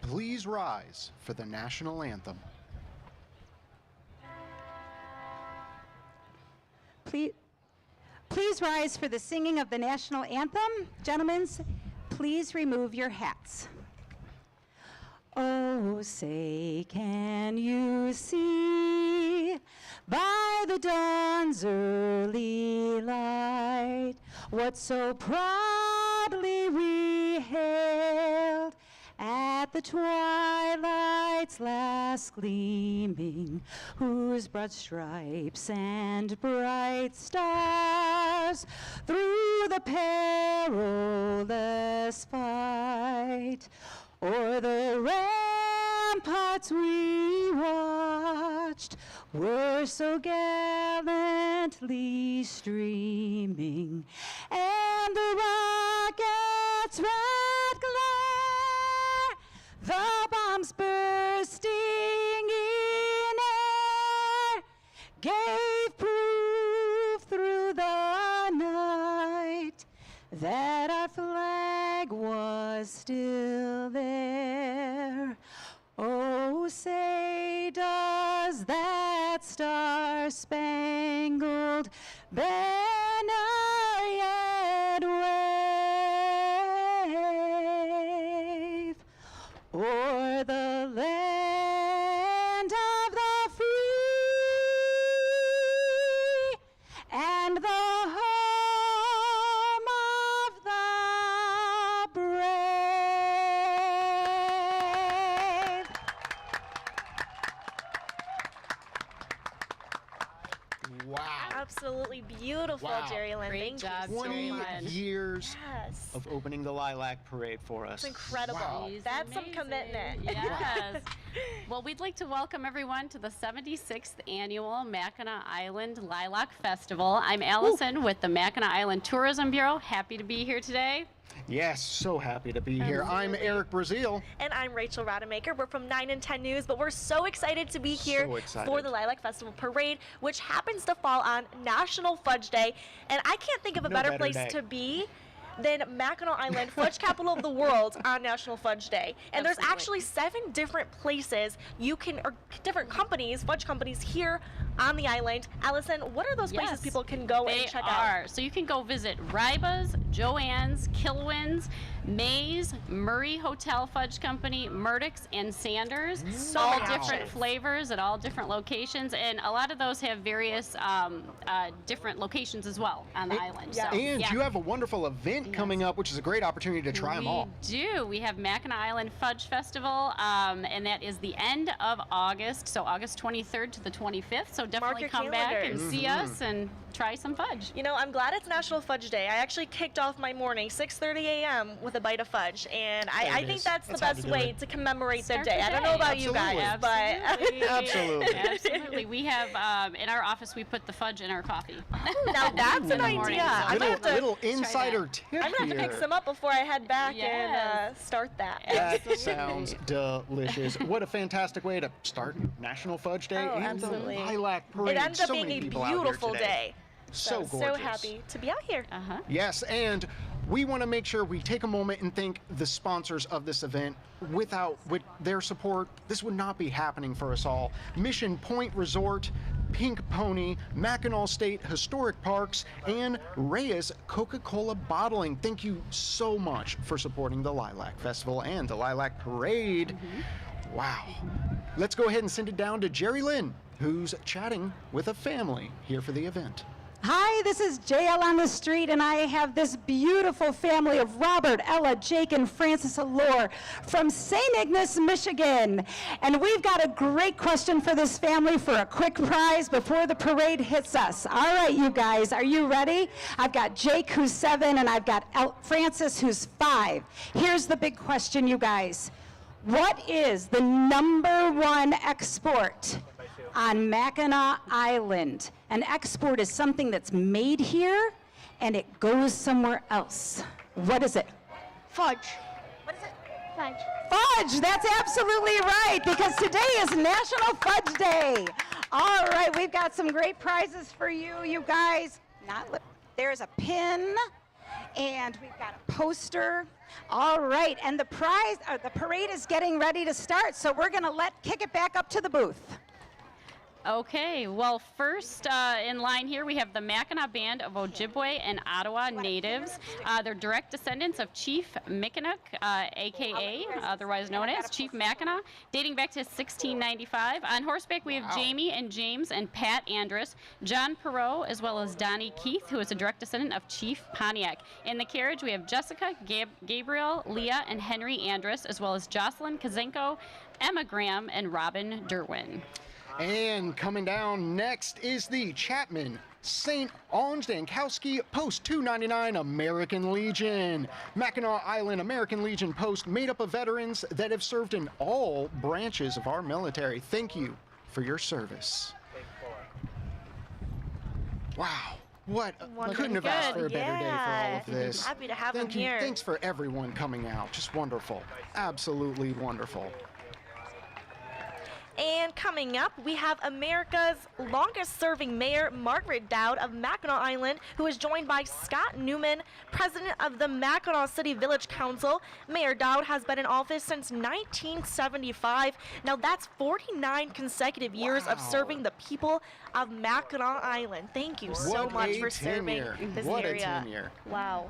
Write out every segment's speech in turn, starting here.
Please rise for the national anthem. Please Please rise for the singing of the national anthem. Gentlemen, please remove your hats. Oh, say, can you see by the dawn's early light what so proudly we hailed at the twilight's last gleaming, whose broad stripes and bright stars through the perilous fight o'er the ramparts we watched were so gallantly streaming, and the rocket's red glare, the bombs bursting in air, gave proof through the night that our flag was still there. Oh, say, does that star-spangled banner yet wave o'er the land of the free and the home of the brave? Wow. Absolutely beautiful, Wow. Jerry Lynn. Great Thank job, you so 20 much. years Yes. of opening the Lilac Parade for us. It's incredible. Wow. He's That's some amazing. commitment. Yes. Well, we'd like to welcome everyone to the 76th Annual Mackinac Island Lilac Festival. I'm Allison with the Mackinac Island Tourism Bureau. Happy to be here today. Yes, so happy to be here. I'm Absolutely. Eric Brazil. And I'm Rachel Rademacher. We're from 9 and 10 News, but we're so excited to be here So excited. for the Lilac Festival Parade, which happens to fall on National Fudge Day. And I can't think of a No better better place day. to be than Mackinac Island, fudge capital of the world, on National Fudge Day. And there's Absolutely. actually 7 different places you can, or different companies, fudge companies here on the island. Allison, what are those places Yes, people can go They and check are. out? So you can go visit Ryba's, Joanne's, Kilwin's, May's, Murray Hotel Fudge Company, Murdoch's, and Sanders. So all many different options. flavors at all different locations, and a lot of those have various different locations as well on the island. yeah. So, And yeah. you have a wonderful event coming up, which is a great opportunity to try them all. We do. We have Mackinac Island Fudge Festival, and that is the end of August, so August 23rd to the 25th. So definitely your come back and calendars. see us and try some fudge. You know, I'm glad it's National Fudge Day. I actually kicked off my morning, 6:30 a.m., with a bite of fudge, and There I it think is. that's the That's how to best do way it. to commemorate Start the day. the I don't know day. about you guys, Absolutely. but Absolutely. Absolutely. We have, in our office, we put the fudge in our coffee. now that's In an the idea. morning, I so- might Little, have to. little try that. insider tip I'm gonna have to here. pick some up before I head back and Yes. start that. That Absolutely. sounds delicious. What a fantastic way to start National Fudge Day Oh, and absolutely. the Lilac Parade. It ends up So being many a people out here beautiful today. day. So So gorgeous. happy to be out here. Uh-huh. Yes, and we want to make sure we take a moment and thank the sponsors of this event. With their support, this would not be happening for us all. Mission Point Resort, Pink Pony, Mackinac State Historic Parks, and Reyes Coca-Cola Bottling. Thank you so much for supporting the Lilac Festival and the Lilac Parade. Wow. Let's go ahead and send it down to Jerry Lynn, who's chatting with a family here for the event. Hi, this is JL on the Street, and I have this beautiful family of Robert, Ella, Jake, and Francis Allure from St. Ignace, Michigan. And we've got a great question for this family for a quick prize before the parade hits us. All right, you guys, are you ready? I've got Jake, who's 7, and I've got Francis, who's 5. Here's the big question, you guys. What is the #1 export on Mackinac Island? An export is something that's made here and it goes somewhere else. What is it? Fudge. What is it? Fudge. Fudge, that's absolutely right, because today is National Fudge Day. All right, we've got some great prizes for you, you guys. There's a pin, and we've got a poster. All right, and the parade is getting ready to start, so we're gonna kick it back up to the booth. Okay, well, first in line here we have the Mackinac Band of Ojibwe and Ottawa natives. They're direct descendants of Chief Mackinac, a.k.a. otherwise known as Chief Mackinac, dating back to 1695. On horseback we have Jamie and James and Pat Andrus, John Perot, as well as Donnie Keith, who is a direct descendant of Chief Pontiac. In the carriage we have Jessica, Gabriel, Leah, and Henry Andrus, as well as Jocelyn Kazenko, Emma Graham, and Robin Derwin. And coming down next is the Chapman St. Ange Dankowski Post 299 American Legion. Mackinac Island American Legion Post made up of veterans that have served in all branches of our military. Thank you for your service. Wow. Couldn't have asked for a better day for all of this. Happy to have them Thank you. here. Thanks for everyone coming out. Just wonderful. Absolutely wonderful. And coming up, we have America's longest-serving mayor, Margaret Dowd of Mackinac Island, who is joined by Scott Newman, president of the Mackinac City Village Council. Mayor Dowd has been in office since 1975. Now, that's 49 consecutive years of serving the people of Mackinac Island. Thank you so much for serving this What area. a tenure. Wow.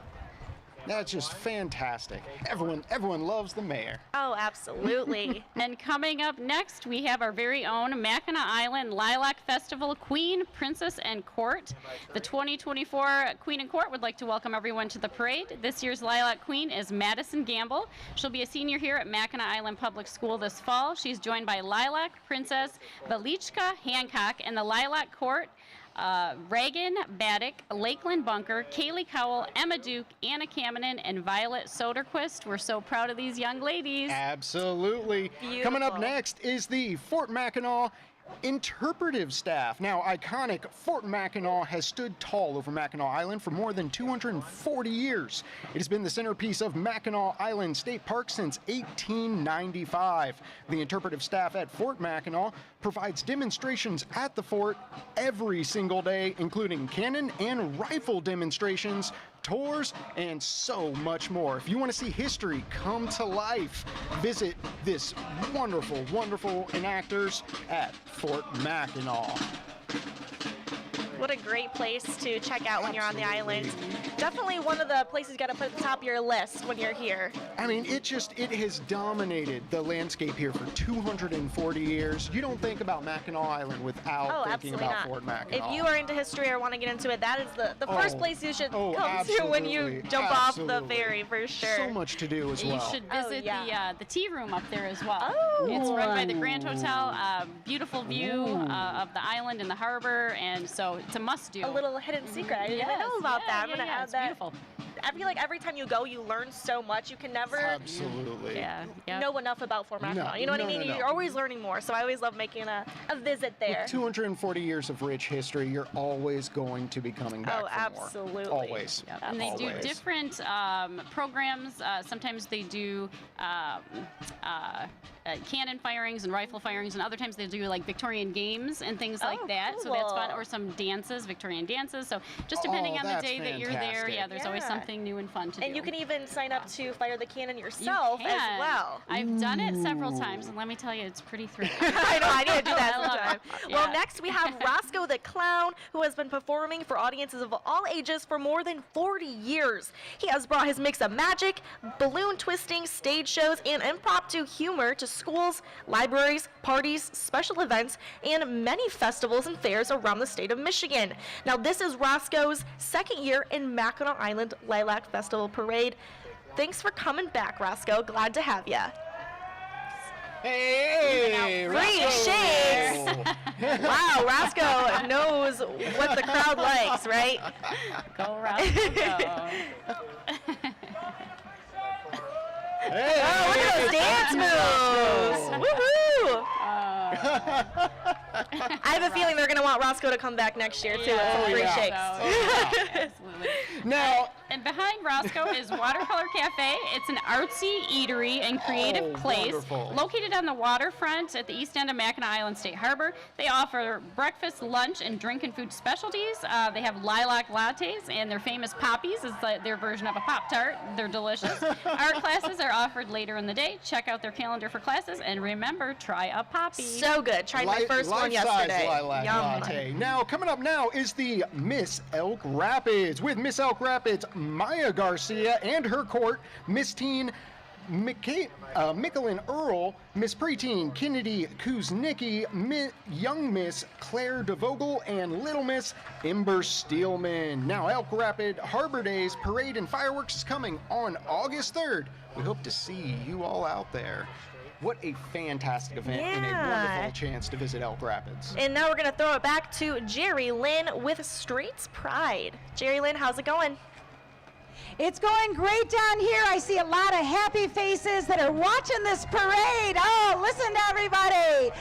That's just fantastic. Everyone loves the mayor. Oh, absolutely. And coming up next, we have our very own Mackinac Island Lilac Festival Queen, Princess, and Court. The 2024 Queen and Court would like to welcome everyone to the parade. This year's Lilac Queen is Madison Gamble. She'll be a senior here at Mackinac Island Public School this fall. She's joined by Lilac, Princess, Velichka Hancock, and the Lilac Court. Reagan Baddick, Lakeland Bunker, Kaylee Cowell, Emma Duke, Anna Kamenan, and Violet Soderquist. We're so proud of these young ladies. Absolutely. Beautiful. Coming up next is the Fort Mackinac interpretive staff. Now, iconic Fort Mackinac has stood tall over Mackinac Island for more than 240 years. It has been the centerpiece of Mackinac Island State Park since 1895. The interpretive staff at Fort Mackinac provides demonstrations at the fort every single day, including cannon and rifle demonstrations, tours, and so much more. If you want to see history come to life, visit this wonderful, wonderful enactors at Fort Mackinac. What a great place to check out when you're on the island. Definitely one of the places you got to put at the top of your list when you're here. I mean, it has dominated the landscape here for 240 years. You don't think about Mackinac Island without thinking absolutely about not. Fort Mackinac. If you are into history or want to get into it, that is the first place you should come to when you absolutely, jump off the absolutely. ferry, for sure. So much to do as well. You should visit the tea room up there as well. Oh. It's run by the Grand Hotel. Beautiful view of the island and the harbor, and so it's a must-do. A little hidden secret. I didn't know about that. I'm going to add it's that. beautiful. I feel like every time you go, you learn so much. You can never Absolutely. know enough about Fort Mackinac. You know what I mean? no. You're always learning more. So I always love making a visit there. With 240 years of rich history, you're always going to be coming back for absolutely. more. Always. Yep. And they do Always. different programs. Sometimes they do cannon firings and rifle firings, and other times they do like Victorian games and things like that. So that's fun. Cool. Or some dances, Victorian dances. So just depending on the that's day that you're there, fantastic. there's always something new and fun to do. And you can even sign up to fire the cannon You yourself as can. well. I've done it several times, and let me tell you, it's pretty thrilling. I know, I need to do that I love sometime. it. Well, Yeah. next we have Roscoe the Clown, who has been performing for audiences of all ages for more than 40 years. He has brought his mix of magic, balloon twisting, stage shows, and impromptu humor to schools, libraries, parties, special events, and many festivals and fairs around the state of Michigan. Now, this is Roscoe's second year in Mackinac Island Lilac Festival Parade. Thanks for coming back, Roscoe. Glad to have you. Hey, Free Roscoe. shakes. Wow, Roscoe knows what the crowd likes, right? Go Roscoe, go. Hey, Oh, look at those dance moves. Woohoo! I have a feeling they're going to want Roscoe to come back next year, too, with some free yeah. shakes. Absolutely. Now, And behind Roscoe is Watercolor Cafe. It's an artsy eatery and creative place wonderful. located on the waterfront at the east end of Mackinac Island State Harbor. They offer breakfast, lunch, and drink and food specialties. They have lilac lattes, and their famous poppies is their version of a Pop-Tart. They're delicious. Art classes are offered later in the day. Check out their calendar for classes, and remember, try a poppy. So good. Tried my first one yesterday. Lilac latte. Now, coming up now is the Miss Elk Rapids. With Miss Elk Rapids, Maya Garcia and her court, Miss Teen Mickelin Earl, Miss Preteen Kennedy Kuznicki, Young Miss Claire DeVogel, and Little Miss Ember Steelman. Now, Elk Rapid Harbor Days Parade and Fireworks is coming on August 3rd. We hope to see you all out there. What a fantastic event and a wonderful chance to visit Elk Rapids. And now we're going to throw it back to Jerry Lynn with Straits Pride. Jerry Lynn, how's it going? It's going great down here. I see a lot of happy faces that are watching this parade. Oh, listen to everybody.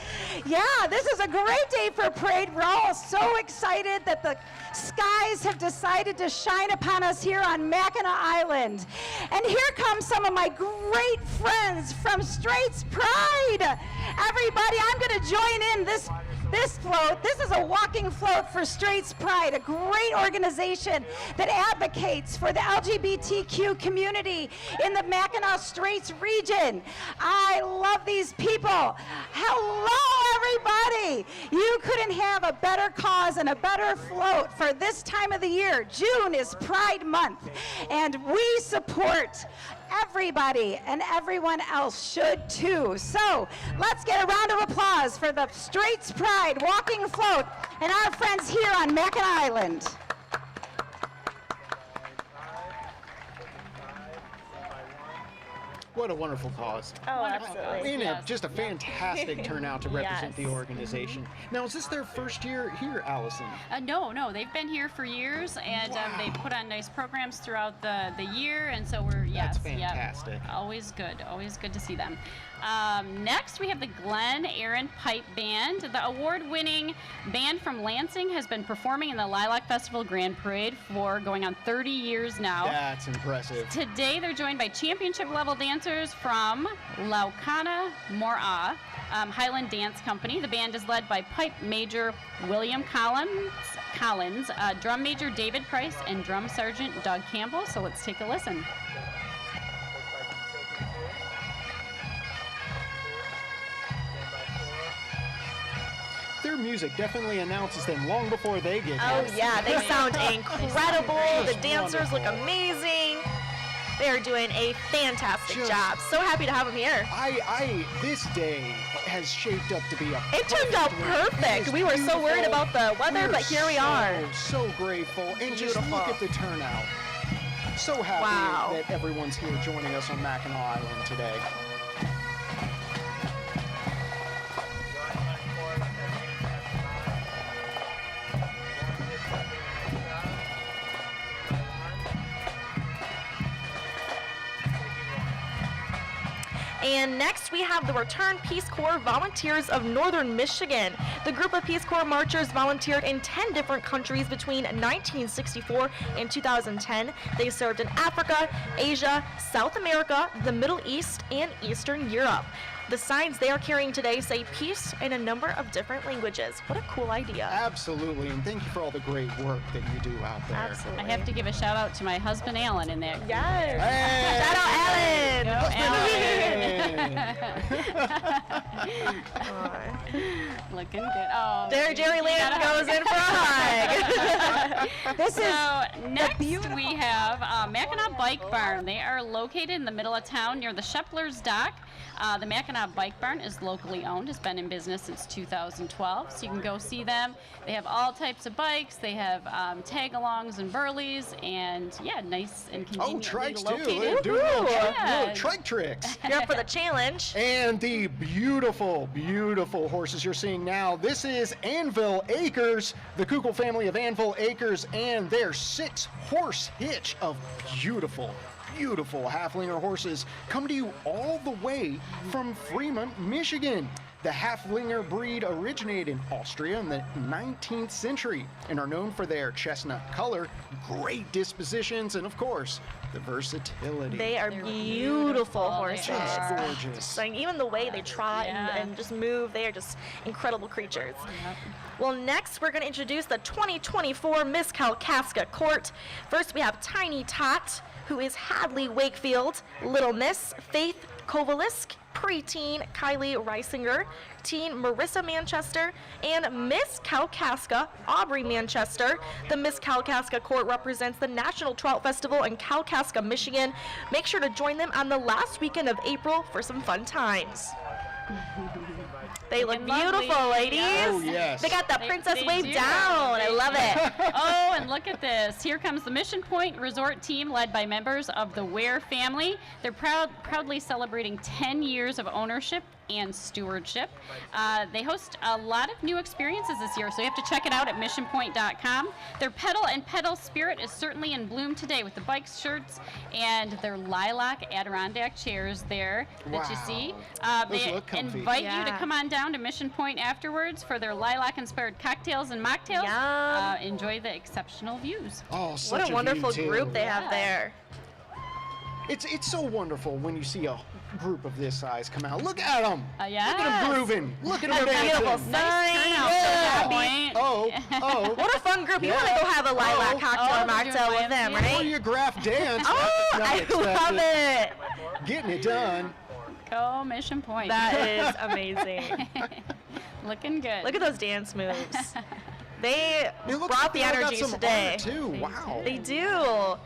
Yeah, this is a great day for a parade. We're all so excited that the skies have decided to shine upon us here on Mackinac Island. And here come some of my great friends from Straits Pride. Everybody, I'm going to join in this float. This is a walking float for Straits Pride, a great organization that advocates for the LGBTQ community in the Mackinac Straits region. I love these people. Hello, everybody. You couldn't have a better cause and a better float for this time of the year. June is Pride Month, and we support everybody, and everyone else should too. So let's get a round of applause for the Straits Pride walking float and our friends here on Mackinac Island. What a wonderful cause. Oh, absolutely. And just a fantastic turnout to represent the organization. Now, is this their first year here, Allison? No, they've been here for years, and they put on nice programs throughout the year, and so we're, That's fantastic. Always good to see them. Next, we have the Glen Aaron Pipe Band. The award-winning band from Lansing has been performing in the Lilac Festival Grand Parade for going on 30 years now. That's impressive. Today, they're joined by championship-level dancers from Laucana Mora'a Highland Dance Company. The band is led by pipe major William Collins, drum major David Price, and drum sergeant Doug Campbell. So let's take a listen. Their music definitely announces them long before they get Oh, here. yeah, they sound incredible. The dancers look amazing. They are doing a fantastic job. So happy to have them here. This day has shaped up to be a It turned out perfect. We were so worried about the weather, but here we are. So grateful. And just look at the turnout. So happy that everyone's here joining us on Mackinac Island today. And next we have the Return Peace Corps Volunteers of Northern Michigan. The group of Peace Corps marchers volunteered in 10 different countries between 1964 and 2010. They served in Africa, Asia, South America, the Middle East, and Eastern Europe. The signs they are carrying today say peace in a number of different languages. What a cool idea. Absolutely, and thank you for all the great work that you do out there. Absolutely. I have to give a shout out to my husband Alan in that. Yes. Hey! Shout out Alan. Looking good. Oh, Jerry Land goes in for a hug. Next we have Mackinac Bike Barn. They are located in the middle of town near the Shepler's Dock. The Mackinac Bike Barn is locally owned, has been in business since 2012, so you can go see them. They have all types of bikes. They have tag-alongs and burleys, and nice and conveniently located. They're doing little trike tricks. You're up for the challenge. And the beautiful, beautiful horses you're seeing now. This is Anvil Acres, the Kugel family of Anvil Acres, and their 6-horse hitch of beautiful Haflinger horses come to you all the way from Fremont, Michigan. The Haflinger breed originated in Austria in the 19th century and are known for their chestnut color, great dispositions, and of course, the versatility. They are beautiful horses. Just gorgeous. Like, even the way they trot and just move, they are just incredible creatures. Well, next we're going to introduce the 2024 Miss Kalkaska Court. First, we have Tiny Tot, who is Hadley Wakefield, Little Miss Faith Kovalisk, Preteen Kylie Reisinger, Teen Marissa Manchester, and Miss Kalkaska Aubrey Manchester. The Miss Kalkaska Court represents the National Trout Festival in Kalkaska, Michigan. Make sure to join them on the last weekend of April for some fun times. They look beautiful, ladies. Oh, yes. They got the princess They wave do. down. I love it. Oh, and look at this. Here comes the Mission Point Resort team led by members of the Ware family. They're proudly celebrating 10 years of ownership and stewardship. They host a lot of new experiences this year, so you have to check it out at missionpoint.com. Their pedal and pedal spirit is certainly in bloom today with the bike shirts and their Lilac Adirondack chairs there that you see. Those They look comfy. invite you to Yeah. come on down to Mission Point afterwards for their Lilac-inspired cocktails and mocktails. Yum. Enjoy the exceptional views. Oh, such What a wonderful view, too. group they have Yeah. there. It's so wonderful when you see a group of this size come out. Look at them. Yes. Look at them grooving. Look at them Beautiful dancing. sign. turnout Yeah. for Point. Oh. What a fun group. You want to go have a lilac Oh. cocktail or they're doing mocktail with them, YMCA. right? Choreographed dance. Oh, Not I love expected. it. Getting it done. Go Mission Point. That is amazing. Looking good. Look at those dance moves. They It looks brought like the they all got energy some today. art, too. Wow. They do.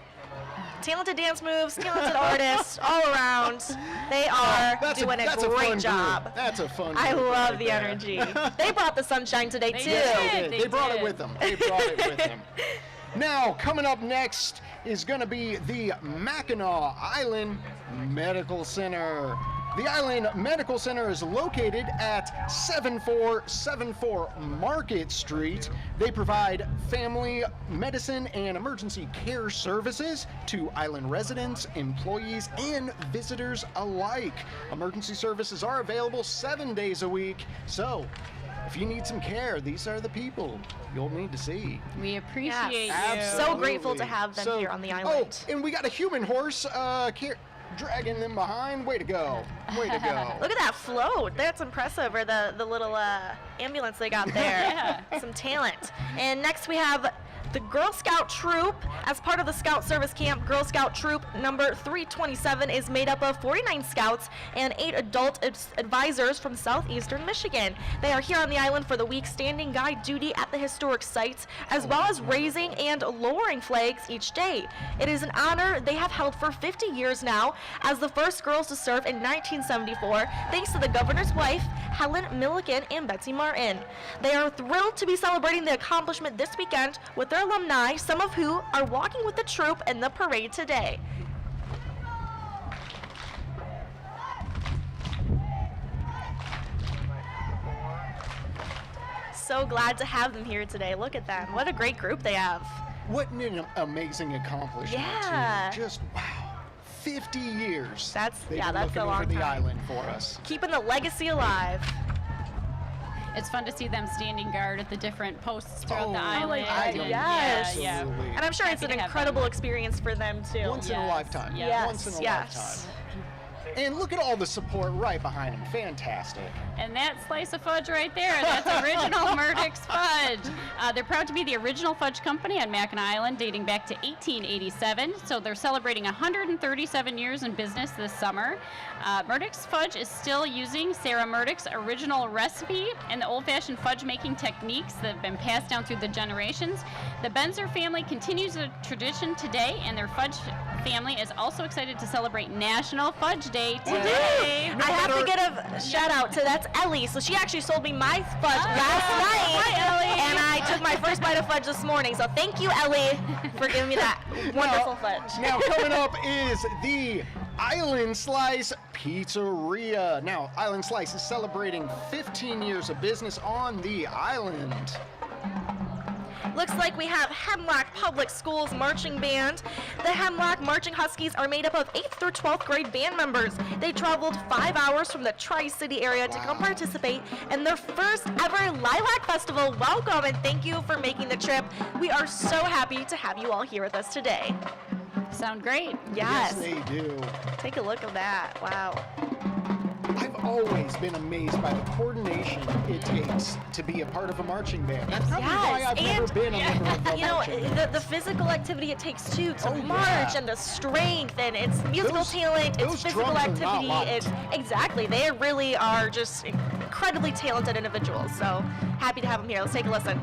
Talented dance moves, talented artists all around. They are doing a that's great fun job. Group. That's a fun I group love right the there. energy. They brought the sunshine today, They too. did. They They brought it did. with them. They brought it with them. Now, coming up next is going to be the Mackinac Island Medical Center. The Island Medical Center is located at 7474 Market Street. They provide family medicine and emergency care services to island residents, employees, and visitors alike. Emergency services are available 7 days a week. So, if you need some care, these are the people you'll need to see. We appreciate Yes. you. So grateful to have them here on the island. Oh, and we got a human horse dragging them behind. Way to go. Way to go. Look at that float. That's impressive. Or the little ambulance they got there. Some talent. And next we have the Girl Scout Troop. As part of the Scout Service Camp, Girl Scout Troop number 327 is made up of 49 scouts and 8 adult advisors from southeastern Michigan. They are here on the island for the week, standing guide duty at the historic sites, as well as raising and lowering flags each day. It is an honor they have held for 50 years now, as the first girls to serve in 1974, thanks to the governor's wife, Helen Milliken and Betsy Martin. They are thrilled to be celebrating the accomplishment this weekend with their alumni, some of who are walking with the troop in the parade today. So glad to have them here today. Look at them. What a great group they have. What an amazing accomplishment, Yeah. too. Just, wow. 50 years. That's- They've yeah, been that's looking a long over the time. island for us. Keeping the legacy alive. It's fun to see them standing guard at the different posts throughout Oh, the island. I and- know. Yeah, Yes. yeah. Absolutely. And I'm sure it's Happy an to have incredible them. experience for them too. Once in a Yes, lifetime. yes. Once in a Yes. lifetime. And look at all the support right behind them. Fantastic. And that slice of fudge right there, that's original Murdoch's fudge. They're proud to be the original fudge company on Mackinac Island, dating back to 1887. So they're celebrating 137 years in business this summer. Murdoch's fudge is still using Sarah Murdoch's original recipe and the old-fashioned fudge making techniques that have been passed down through the generations. The Benzer family continues the tradition today, and their fudge family is also excited to celebrate National Fudge Day today. I have to give a shout out to that's Ellie. So she actually sold me my fudge last night. Hi, Ellie. And I took my first bite of fudge this morning. So thank you, Ellie, for giving me that wonderful fudge. Now, coming up is the Island Slice Pizzeria. Now, Island Slice is celebrating 15 years of business on the island. Looks like we have Hemlock Public Schools Marching Band. The Hemlock Marching Huskies are made up of 8th through 12th grade band members. They traveled 5 hours from the Tri-City area to come participate in their first ever Lilac Festival. Welcome and thank you for making the trip. We are so happy to have you all here with us today. Sound great? Yes. They do. Take a look at that. Wow. I've always been amazed by the coordination it takes to be a part of a marching band. That's probably why I've never been a member of a You know, marching band. the physical activity it takes too to Oh, march yeah. and the strength and it's musical Those- talent, it's those physical drums are not activity. light. It's exactly. They really are just incredibly talented individuals. So happy to have them here. Let's take a listen.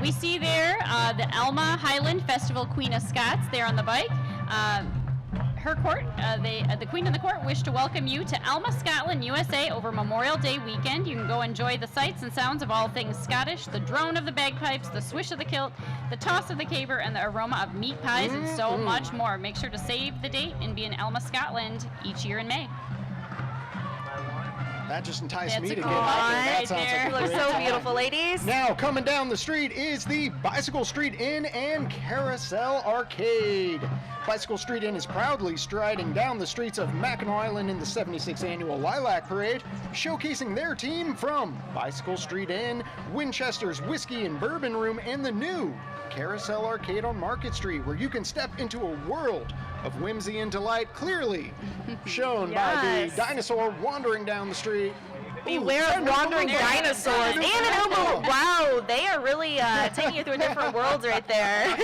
We see there the Alma Highland Festival Queen of Scots there on the bike. Her court, the Queen of the Court, wish to welcome you to Alma, Scotland, USA over Memorial Day weekend. You can go enjoy the sights and sounds of all things Scottish, the drone of the bagpipes, the swish of the kilt, the toss of the caber, and the aroma of meat pies, and so much more. Make sure to save the date and be in Alma, Scotland each year in May. That just enticed That's me a to get cool out idea there. That right sounds there. like a You look great so time. beautiful, ladies. Now, coming down the street is the Bicycle Street Inn and Carousel Arcade. Bicycle Street Inn is proudly striding down the streets of Mackinac Island in the 76th Annual Lilac Parade, showcasing their team from Bicycle Street Inn, Winchester's Whiskey and Bourbon Room, and the new Carousel Arcade on Market Street, where you can step into a world of whimsy and delight, clearly shown by Yes. the dinosaur wandering down the street. Beware of wandering dinosaurs. And an Umu. Wow, they are really taking you through different worlds right there.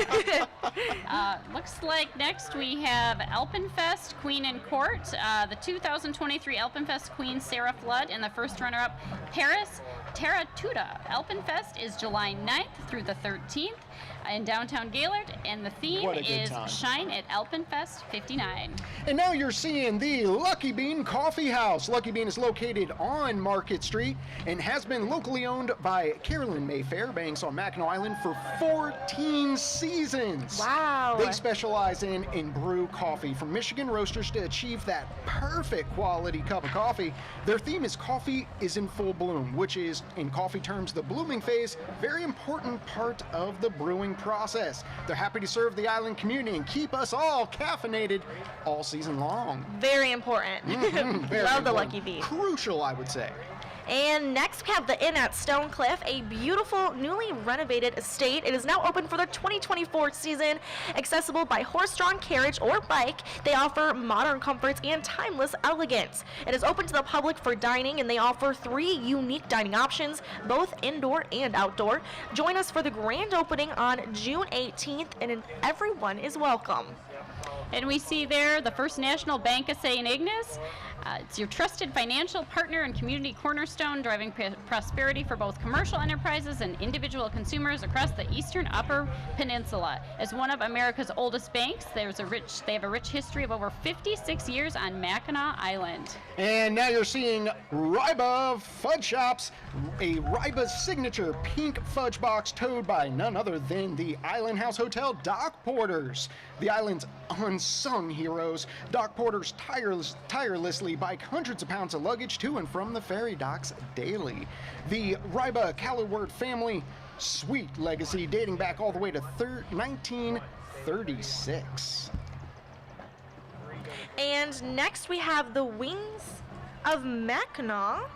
Looks like next we have Alpenfest Queen and Court. The 2023 Alpenfest Queen Sarah Flood and the first runner-up Paris Terra Tuda. Alpenfest is July 9th through the 13th in downtown Gaylord, and the theme What a good is time. Shine at Alpenfest 59. And now you're seeing the Lucky Bean Coffee House. Lucky Bean is located on Market Street and has been locally owned by Carolyn May Fairbanks on Mackinac Island for 14 seasons. Wow. They specialize in brew coffee from Michigan roasters to achieve that perfect quality cup of coffee. Their theme is Coffee is in Full Bloom, which is, in coffee terms, the blooming phase, very important part of the brewing process. They're happy to serve the island community and keep us all caffeinated all season long. Very important. Very Love the important. Lucky Bee. Crucial, I would say. And next we have the Inn at Stone Cliff, a beautiful, newly renovated estate. It is now open for the 2024 season, accessible by horse-drawn carriage or bike. They offer modern comforts and timeless elegance. It is open to the public for dining, and they offer 3 unique dining options, both indoor and outdoor. Join us for the grand opening on June 18th, and everyone is welcome. And we see there the First National Bank of St. Ignace. It's your trusted financial partner and community cornerstone, driving prosperity for both commercial enterprises and individual consumers across the eastern Upper Peninsula. As one of America's oldest banks, they have a rich history of over 56 years on Mackinac Island. And now you're seeing Ryba Fudge Shops, a Ryba signature pink fudge box towed by none other than the Island House Hotel dock porters. The island's unsung heroes, dock porters tirelessly bike hundreds of pounds of luggage to and from the ferry docks daily. The Ryba Calloward family sweet legacy dating back all the way to 1936. And next we have the Wings of Mackinac,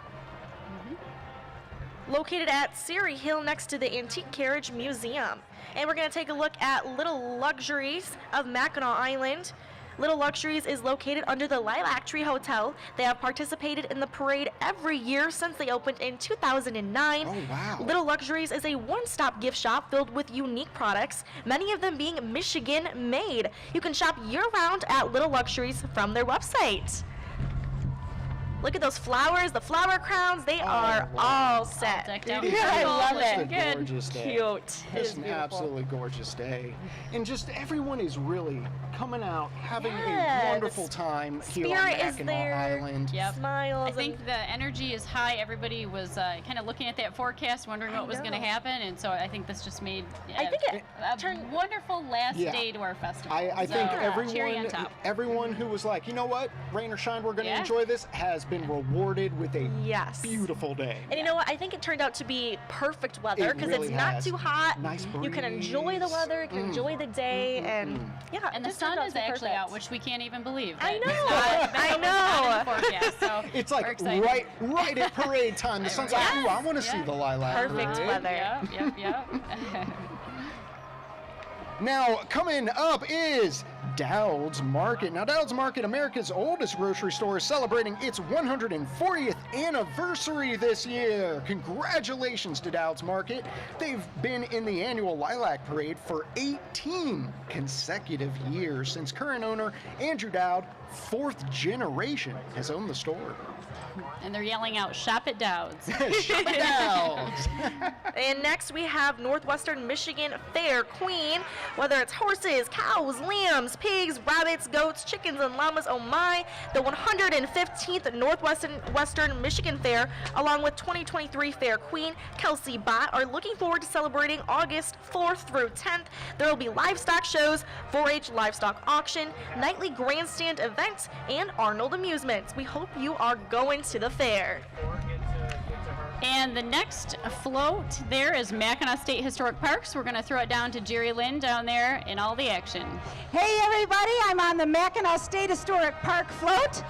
located at Siri Hill next to the Antique Carriage Museum. And we're going to take a look at Little Luxuries of Mackinac Island. Little Luxuries is located under the Lilac Tree Hotel. They have participated in the parade every year since they opened in 2009. Oh, wow. Little Luxuries is a one-stop gift shop filled with unique products, many of them being Michigan-made. You can shop year-round at Little Luxuries from their website. Look at those flowers, the flower crowns. They are wow. all set. decked out. It is Yeah, I love just it. a Good. gorgeous day. Cute. It It's is an beautiful. absolutely gorgeous day. And just everyone is really coming out, having Yeah, a the wonderful time here on spirit is Mackinac there. Island. Yep. Smiles. I think the energy is high. Everybody was kind of looking at that forecast, wondering what was going to know. happen, and so I think this just made I think it a turned- wonderful last Yeah. day to our festival. I So, think cherry on top. everyone who was like, you know what, rain or shine, we're going to Yeah. enjoy this, has been rewarded with a Yes. beautiful day. And you know what? I think it turned out to be perfect weather It because really it's not has. too hot. Nice You can enjoy the breeze. weather. You can enjoy the day, and yeah. And it the just turned sun out is to be actually perfect. out, which we can't even believe. I that it's know. not- that I it was not in the know. forecast, so It's we're like excited. right at parade time. The sun's like, ooh, I want to see Yeah. the lilac Perfect parade. weather. Yep. Now, coming up is Dowd's Market. Now, Dowd's Market, America's oldest grocery store, is celebrating its 140th anniversary this year. Congratulations to Dowd's Market. They've been in the annual Lilac Parade for 18 consecutive years since current owner Andrew Dowd, fourth generation, has owned the store. And they're yelling out, "Shop at Dowd's." Shop at Dowd's. And next we have Northwestern Michigan Fair Queen. Whether it's horses, cows, lambs, pigs, rabbits, goats, chickens, and llamas, oh my, the 115th Northwestern Michigan Fair, along with 2023 Fair Queen Kelsey Bott, are looking forward to celebrating August 4th through 10th. There will be livestock shows, 4-H livestock auction, nightly grandstand events, and Arnold amusements. We hope you are going to the fair. And the next float there is Mackinac State Historic Parks. We're going to throw it down to Jerry Lynn down there in all the action. Hey everybody, I'm on the Mackinac State Historic Park float.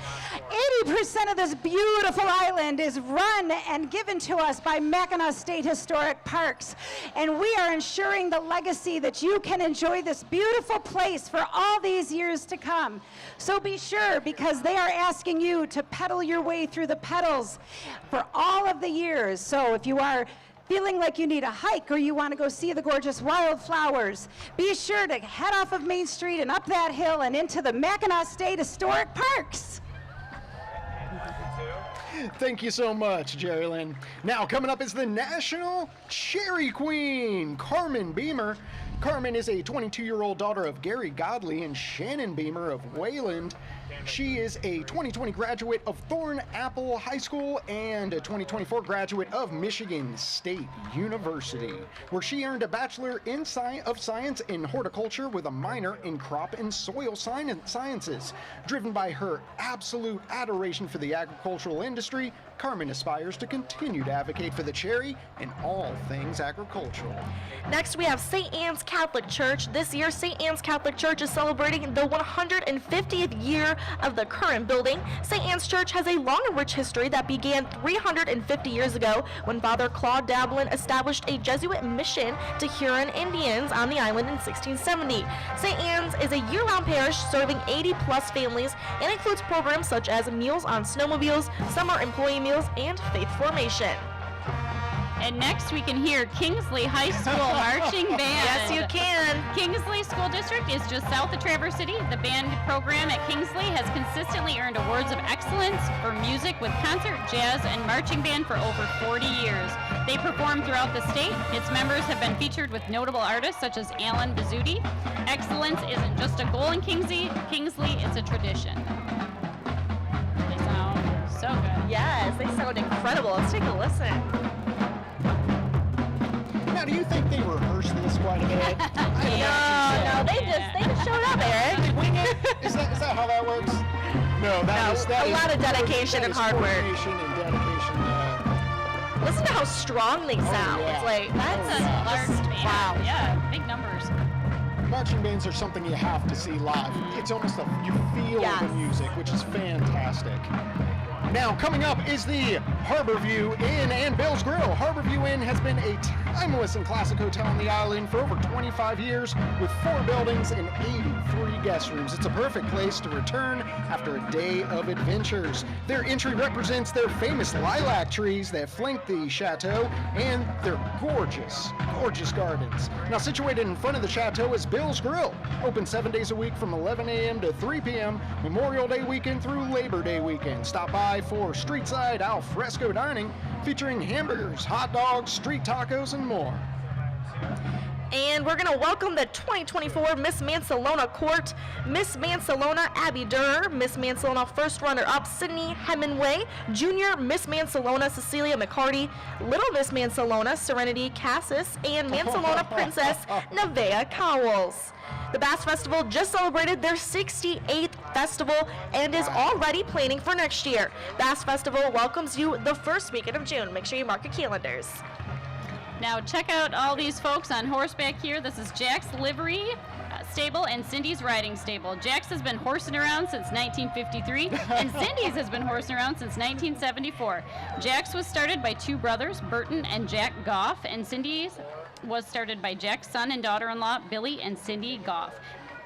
80% of this beautiful island is run and given to us by Mackinac State Historic Parks. And we are ensuring the legacy that you can enjoy this beautiful place for all these years to come. So be sure, because they are asking you to pedal your way through the pedals for all of the years. So if you are feeling like you need a hike or you want to go see the gorgeous wildflowers, be sure to head off of Main Street and up that hill and into the Mackinac State Historic Parks. Thank you so much, Jerry Lynn. Now, coming up is the National Cherry Queen, Carmen Beamer. Carmen is a 22-year-old daughter of Gary Godley and Shannon Beamer of Wayland. She is a 2020 graduate of Thorn Apple High School and a 2024 graduate of Michigan State University, where she earned a Bachelor of Science in Horticulture with a minor in Crop and Soil Sciences. Driven by her absolute adoration for the agricultural industry, Carmen aspires to continue to advocate for the cherry and all things agricultural. Next, we have St. Anne's Catholic Church. This year, St. Anne's Catholic Church is celebrating the 150th year of the current building. St. Anne's Church has a long and rich history that began 350 years ago when Father Claude Dablin established a Jesuit mission to Huron Indians on the island in 1670. St. Anne's is a year-round parish serving 80-plus families and includes programs such as Meals on Snowmobiles, Summer Employee Meals, and Faith Formation. And next we can hear Kingsley High School Marching Band. Yes, you can. Kingsley School District is just south of Traverse City. The band program at Kingsley has consistently earned awards of excellence for music with concert, jazz, and marching band for over 40 years. They perform throughout the state. Its members have been featured with notable artists such as Alan Bizzuti. Excellence isn't just a goal in Kingsley, it's a tradition. They sound so good. Yes, they sound incredible. Let's take a listen. Now, do you think they rehearsed this quite a bit? No, they just showed up, Eric. They wing it? Is that how that works? No, that is a lot of dedication that and is hard work. coordination and dedication. Listen to how strong they sound. yeah. It's like, That's a large just, band. wow. Yeah, big numbers. Marching bands are something you have to see live. It's almost you feel Yes. the music, which is fantastic. Now, coming up is the Harborview Inn and Bill's Grill. Harborview Inn has been a I'm a Listen Classic Hotel on the island for over 25 years with 4 buildings and 83 guest rooms. It's a perfect place to return after a day of adventures. Their entry represents their famous lilac trees that flank the chateau and their gorgeous, gorgeous gardens. Now, situated in front of the chateau is Bill's Grill, open 7 days a week from 11 a.m. to 3 p.m., Memorial Day weekend through Labor Day weekend. Stop by for street-side al fresco dining featuring hamburgers, hot dogs, street tacos, and more. And we're going to welcome the 2024 Miss Mansalona Court. Miss Mansalona, Abby Durr. Miss Mansalona first runner-up, Sydney Hemingway. Junior Miss Mansalona, Cecilia McCarty. Little Miss Mansalona, Serenity Cassis. And Mansalona Princess, Nevaeh Cowles. The Bass Festival just celebrated their 68th festival and is already planning for next year. Bass Festival welcomes you the first weekend of June. Make sure you mark your calendars. Now check out all these folks on horseback here. This is Jack's livery stable and Cindy's riding stable. Jack's has been horsing around since 1953 and Cindy's has been horsing around since 1974. Jack's was started by 2 brothers, Burton and Jack Goff, and Cindy's was started by Jack's son and daughter-in-law, Billy and Cindy Goff.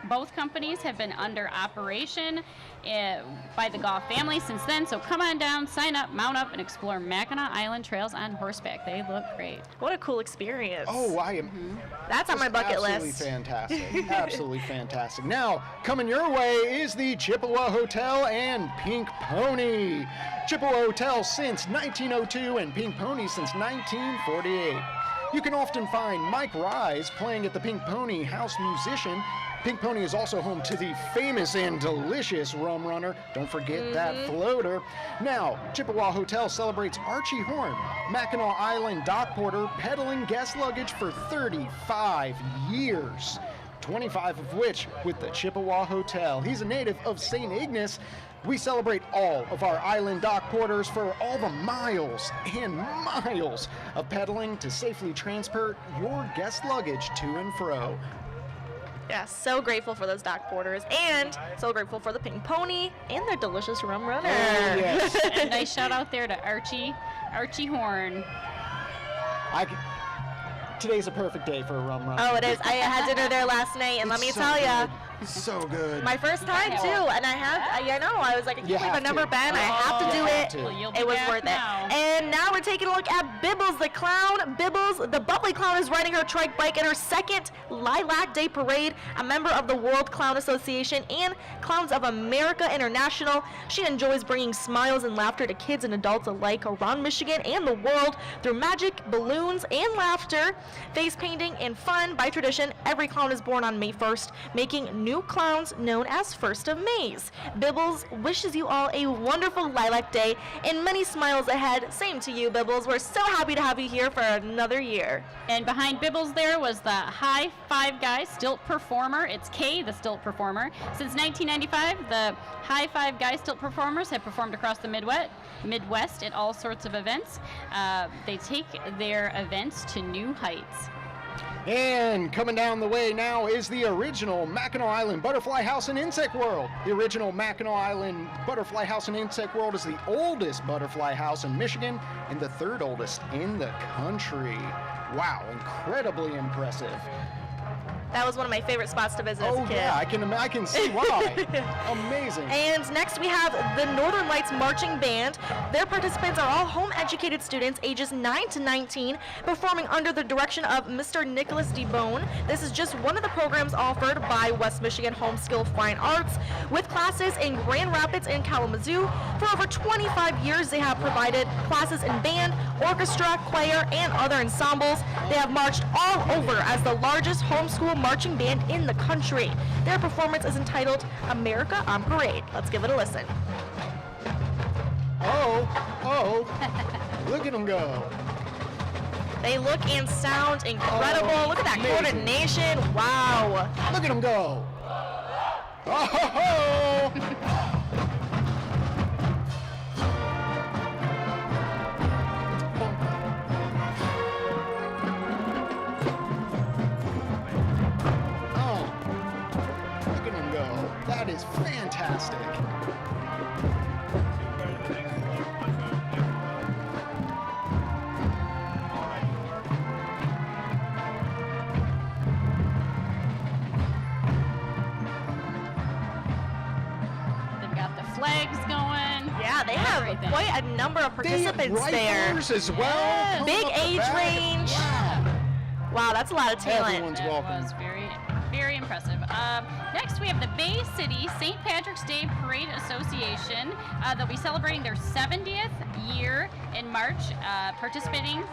Both companies have been under operation by the Goff family since then, so come on down, sign up, mount up, and explore Mackinac Island trails on horseback. They look great. What a cool experience. Oh, I am. That's on my bucket list. Absolutely fantastic. Absolutely fantastic. Now, coming your way is the Chippewa Hotel and Pink Pony. Chippewa Hotel since 1902 and Pink Pony since 1948. You can often find Mike Rise playing at the Pink Pony House Musician. Pink Pony is also home to the famous and delicious Rum Runner. Don't forget that floater. Now, Chippewa Hotel celebrates Archie Horn, Mackinac Island dock porter, peddling guest luggage for 35 years. 25 of which with the Chippewa Hotel. He's a native of St. Ignace. We celebrate all of our island dock porters for all the miles and miles of pedaling to safely transport your guest luggage to and fro. Yeah, so grateful for those dock porters and so grateful for the Pink Pony and their delicious Rum Runner. Oh, yes. And a nice shout out there to Archie Horn. Today's a perfect day for a Rum Runner. Oh, it is. I had dinner there last night, and let me tell you, so good. my first time too, and I was like, I can't believe I've never been. I have to do it. Well, you'll be It was back worth now. it. And now we're taking a look at Bibbles the clown. Bibbles, the bubbly clown, is riding her trike bike in her second Lilac Day parade. A member of the World Clown Association and Clowns of America International, she enjoys bringing smiles and laughter to kids and adults alike around Michigan and the world through magic, balloons, and laughter, face painting, and fun. By tradition, every clown is born on May 1st, making new clowns known as First of Mays. Bibbles wishes you all a wonderful Lilac Day and many smiles ahead. Same to you, Bibbles. We're so happy to have you here for another year. And behind Bibbles there was the High Five Guy stilt performer. It's Kay, the stilt performer. Since 1995, the High Five Guy stilt performers have performed across the Midwest at all sorts of events. They take their events to new heights. And coming down the way now is the original Mackinac Island Butterfly House and Insect World. The original Mackinac Island Butterfly House and Insect World is the oldest butterfly house in Michigan and the 3rd oldest in the country. Wow, incredibly impressive. That was one of my favorite spots to visit as a Oh kid. yeah, I can see why. Amazing. And next we have the Northern Lights Marching Band. Their participants are all home-educated students ages 9 to 19, performing under the direction of Mr. Nicholas DeBone. This is just one of the programs offered by West Michigan Homeskill Fine Arts, with classes in Grand Rapids and Kalamazoo. For over 25 years, they have provided classes in band, orchestra, choir, and other ensembles. They have marched all over as the largest homeschool marching band in the country. Their performance is entitled America on Parade. Let's give it a listen. Oh, look at them go. They look and sound incredible. Look at that Amazing. coordination. Wow. Look at them go. Oh, look at them go. That is fantastic. everything. quite a number of participants there. Rifers as well. coming Big up the age back. range. Wow. Wow, that's a lot of talent. Everyone's That welcome. was very impressive. Next, we have the Bay City St. Patrick's Day Parade Association. They'll be celebrating their 70th year in March, participating.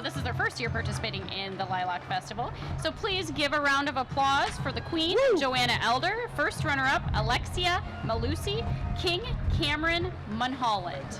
This is their first year participating in the Lilac Festival. So please give a round of applause for the Queen, Joanna Elder, first runner-up, Alexia Malusi, King Cameron Munholland.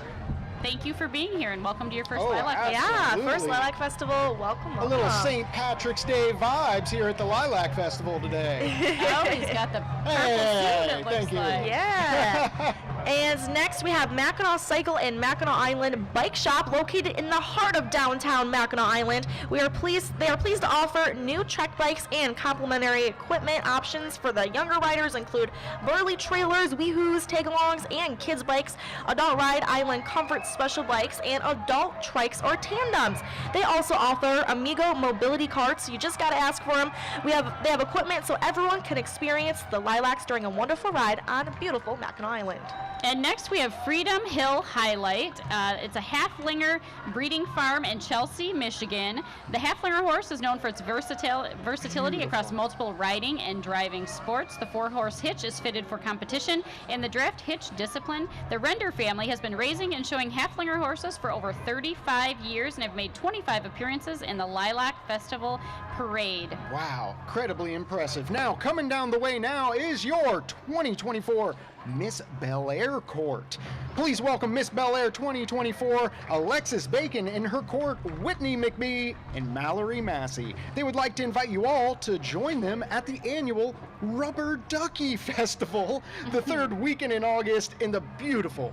Thank you for being here and welcome to your first Lilac Yeah, Absolutely. first Lilac Festival. Welcome. A little welcome. St. Patrick's Day vibes here at the Lilac Festival today. Oh, he's got the purple Hey, suit, it looks thank you. like. Yeah. And next we have Mackinac Cycle and Mackinac Island Bike Shop located in the heart of downtown Mackinac Island. They are pleased to offer new trek bikes and complimentary equipment options for the younger riders include Burley trailers, Weehoos, Tagalongs, and kids bikes, adult ride island comfort special bikes, and adult trikes or tandems. They also offer Amigo mobility carts. You just got to ask for them. They have equipment so everyone can experience the Lilacs during a wonderful ride on beautiful Mackinac Island. And next we have Freedom Hill Highlight. It's a Halflinger breeding farm in Chelsea, Michigan. The Halflinger horse is known for its versatility across multiple riding and driving sports. The 4-horse hitch is fitted for competition in the draft hitch discipline. The Render family has been raising and showing Halflinger horses for over 35 years and have made 25 appearances in the Lilac Festival Parade. Wow, incredibly impressive. Now, coming down the way now is your 2024 Miss Bel Air Court. Please welcome Miss Bel Air 2024, Alexis Bacon and her court, Whitney McBee and Mallory Massey. They would like to invite you all to join them at the annual Rubber Ducky Festival, the third weekend in August in the beautiful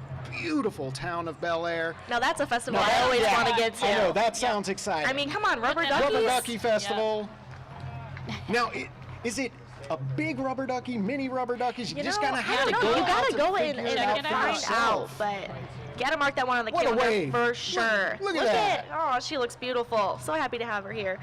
town of Bel Air. Now that's a festival I always want to get to. I know, that sounds exciting. I mean, come on, Rubber Rubber Duckies. Rubber Ducky Festival. Now, is it a big rubber ducky, mini rubber duckies? You just know, gotta I have to don't go know. You out gotta to go figure and it out for find out, yourself. but gotta mark that one on the What a calendar wave. for sure. Look at that. Oh, she looks beautiful. So happy to have her here.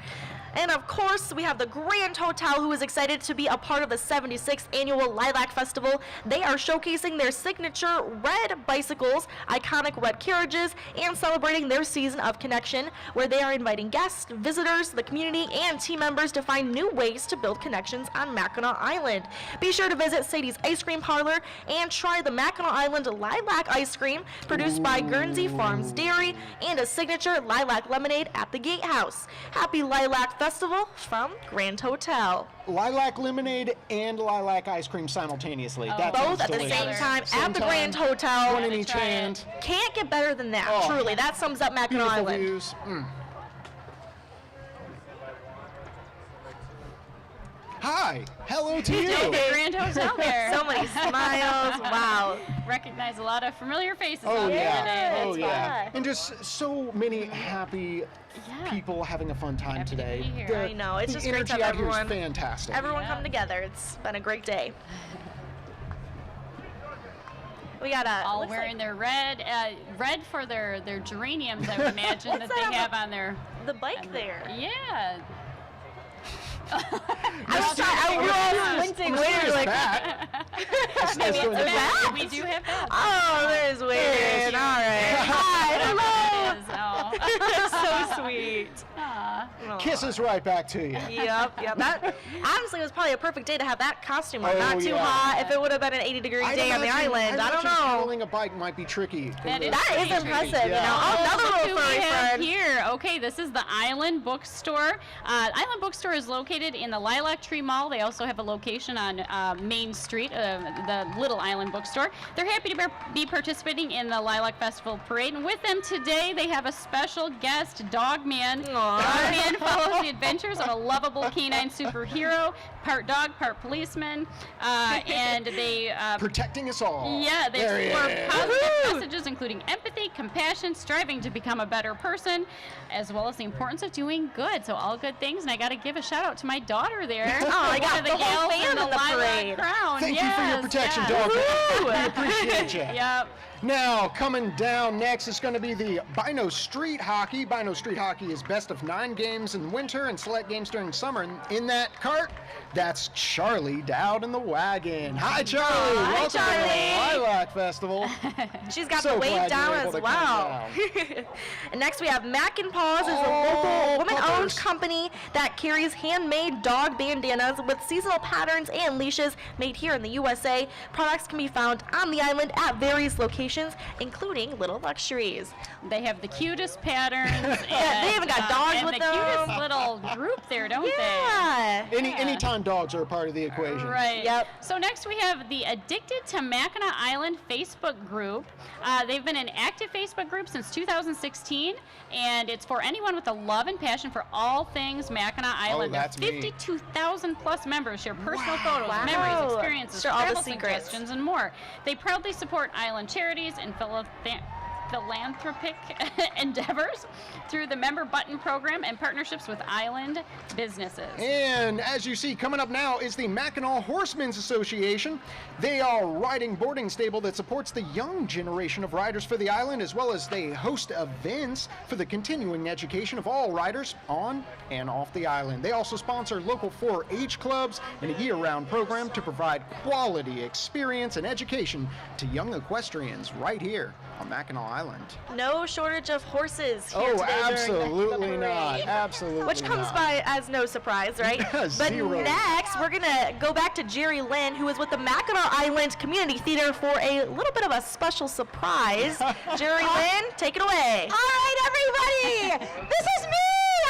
And of course, we have the Grand Hotel, who is excited to be a part of the 76th annual Lilac Festival. They are showcasing their signature red bicycles, iconic red carriages, and celebrating their season of connection, where they are inviting guests, visitors, the community, and team members to find new ways to build connections on Mackinac Island. Be sure to visit Sadie's Ice Cream Parlor and try the Mackinac Island Lilac Ice Cream, produced by Guernsey Farms Dairy, and a signature lilac lemonade at the Gatehouse. Happy Lilac Festival from Grand Hotel. Lilac lemonade and lilac ice cream simultaneously. That Both sounds at the delicious. same time Same at the time, Grand Hotel. One in Gotta each try it. hand. Can't get better than that. Oh. Truly, that sums up Mackinac Beautiful Island. views. Hi. Hello to you. The Grand Hotel there. So many smiles. Wow. Recognize a lot of familiar faces Oh out there yeah. today. Oh That's yeah. fun. And just so many happy Yeah. people having a fun time Happy to today. be here. The- I know, it's the just great to energy have out here is everyone- fantastic. Everyone Yeah. come together. It's been a great day. We got a All wearing their red for their geraniums, I would imagine, that What's they that? have on their. the bike there. Yeah. We're all squinting. There's Wait, like, that. That's Maybe nice it's doing a that. bat. We do have that. oh, there's Wayne. All right. Hi, hello. so sweet. Aw. Kisses right back to you. Yep. That honestly was probably a perfect day to have that costume on. Oh, Not too yeah. hot. If it would have been an 80-degree day on the island, I don't know. Handling a bike might be tricky. That is That is pretty impressive. Yeah. You know, Oh, another look little who furry we have friend. here. Okay, this is the Island Bookstore. Island Bookstore is located in the Lilac Tree Mall. They also have a location on Main Street, the Little Island Bookstore. They're happy to be participating in the Lilac Festival Parade. And with them today, they have a special guest, Dogman. Dogman follows the adventures of a lovable canine superhero, part dog, part policeman. And they Protecting us all. yeah, they There he explore is. positive messages including empathy, compassion, striving to become a better person, as well as the importance of doing good. So all good things, and I got to give a shout out to my daughter there. Oh, I got One of the whole gals fam in the in the Lilac parade. Crown. Thank you for your protection, dog. We appreciate you. Yep. Now, coming down next is going to be the Bino Street Hockey. Bino Street Hockey is best of 9 games in winter and select games during summer. And in that cart, That's Charlie down in the wagon. Hi, Charlie. Hi, Welcome Charlie. to the Lilac Festival. She's got So the wave glad down you're able as to come well. down. And next we have Mac and Paws is a Oh, local woman-owned puppers. company that carries handmade dog bandanas with seasonal patterns and leashes made here in the USA. Products can be found on the island at various locations, including Little Luxuries. They have the cutest patterns. Yeah, they even got dogs and with the them. cutest little group there, don't they? Yeah. Anytime dogs are a part of the equation. Right. Yep. So next we have the Addicted to Mackinac Island Facebook group. They've been an active Facebook group since 2016, and it's for anyone with a love and passion for all things Mackinac Island. that's me. 52,000 plus members share personal photos, Wow. memories, experiences, Share all the travel secrets. suggestions, and more. They proudly support island charities and philanthropic endeavors through the member button program and partnerships with island businesses. And as you see, coming up now is the Mackinac Horsemen's Association. They are a riding boarding stable that supports the young generation of riders for the island, as well as they host events for the continuing education of all riders on and off the island. They also sponsor local 4-H clubs and a year-round program to provide quality experience and education to young equestrians right here on Mackinac Island. No shortage of horses here Oh, today during the absolutely parade. not. Absolutely Which comes not. by as no surprise, right? But Zero. next, we're going to go back to Jerry Lynn, who is with the Mackinac Island Community Theater for a little bit of a special surprise. Jerry Lynn, take it away. All right, everybody, this is me.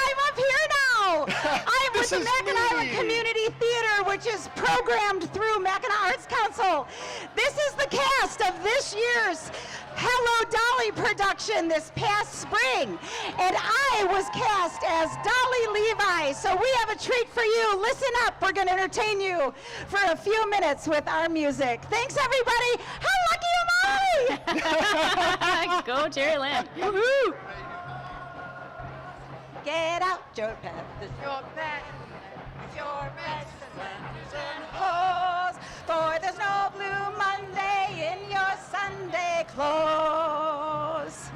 I'm up here now. I'm with This the is Mackinac Island me. Community Theater, which is programmed through Mackinac Arts Council. This is the cast of this year's Hello Dolly production this past spring, and I was cast as Dolly Levi. So we have a treat for you. Listen up. We're going to entertain you for a few minutes with our music. Thanks, everybody. How lucky am I? Go, Jerry Lynn. Woohoo! Get out your pet, it's your pet, it's your best and hose. For there's no blue Monday in your Sunday clothes.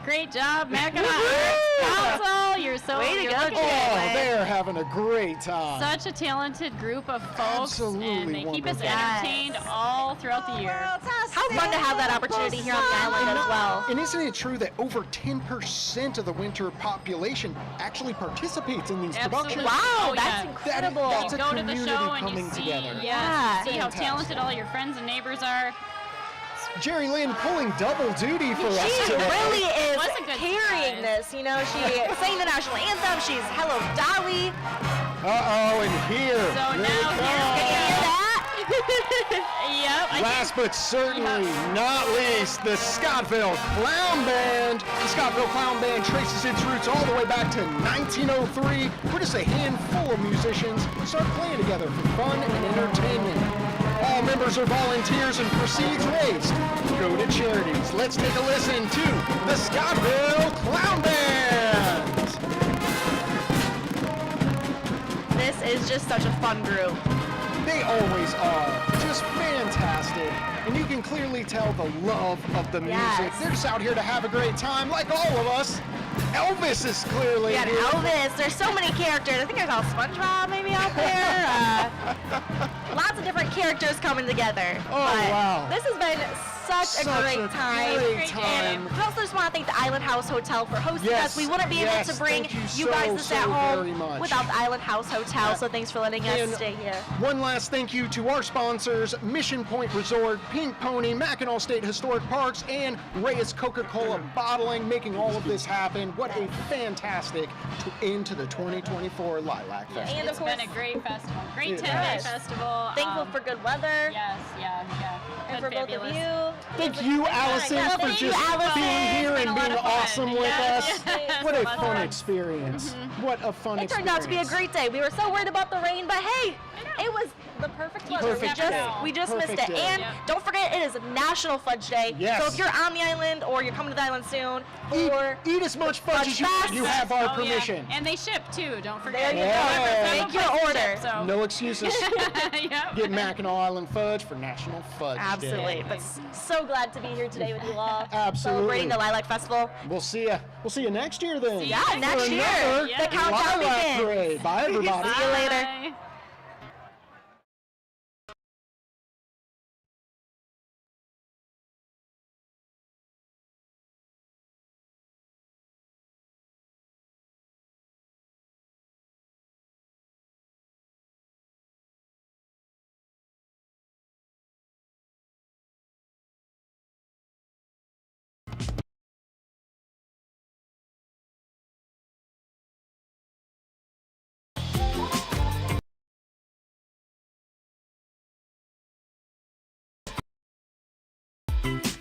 Great job, Mackinac Arts Council. You're so Way to you're go, looking Jerry. Oh, good. they're having a great time. Such a talented group of folks, Absolutely and they keep us wonderful. entertained all throughout the year. How fun to have that opportunity here on the island as well. And isn't it true that over 10% of the winter population actually participates in these Absolutely. productions? Wow, Oh, that's yeah. incredible. That's You a go to the community show and you coming see, together. Yeah. see how Fantastic. talented all your friends and neighbors are. Jerry Lynn pulling double duty for us She today. really is Was a good carrying surprise. this. You know, she sang the national anthem. She's Hello Dolly. Uh-oh, and here So they now come. Can you hear that? Yep. I Last but certainly not least, the Scottville Clown Band. The Scottville Clown Band traces its roots all the way back to 1903, where just a handful of musicians started playing together for fun and entertainment. All members are volunteers and proceeds raised go to charities. Let's take a listen to the Scottville Clown Band. This is just such a fun group. They always are. Just fantastic. And you can clearly tell the love of the music. Yes. They're just out here to have a great time, like all of us. Elvis is clearly We got here. Elvis. There's so many characters. I think I saw SpongeBob maybe out there. Lots of different characters coming together. Oh, But wow. This has been such a great time. Great time. And we also just want to thank the Island House Hotel for hosting Yes, us. We wouldn't be able yes, to bring thank you you guys so, this at so home very much. without the Island House Hotel. Yeah. So thanks for letting us And stay here. One last thank you to our sponsors, Mission Point Resort, Pink Pony, Mackinac State Historic Parks, and Reyes Coca-Cola Bottling, making all of this happen. What a fantastic end to the 2024 Lilac Festival. And of It's course, been a great festival. Great It 10-day has. festival. thankful for good weather. Yes, yeah. And Been for both of fabulous. you. Thank you, Allison, Yeah, for thank you, just Allison. being here It's been and a lot being of fun. awesome with Yes, us. yes. What a Lots of fun fun. experience. What a fun It experience. turned out to be a great day. We were so worried about the rain, but hey, it was the perfect You weather. just We never just know. we just missed Perfect it. day. And Yep. don't forget, it is National Fudge Day. Yes. So if you're on the island or you're coming to the island soon, Eat, or eat as much fudge as you fast. want. You have our Oh, yeah. permission. And they ship too. Don't forget. there you Yeah. go. Make your order. So. No excuses. Yep. Get Mackinac Island fudge for National Fudge Absolutely. Day. But so glad to be here today with you all. Absolutely. Celebrating the Lilac Festival. We'll see you. We'll see you next year then. See you Yeah, next For year. another Yeah. The countdown Lilac begins. Parade. Bye, everybody. See you later. Bye.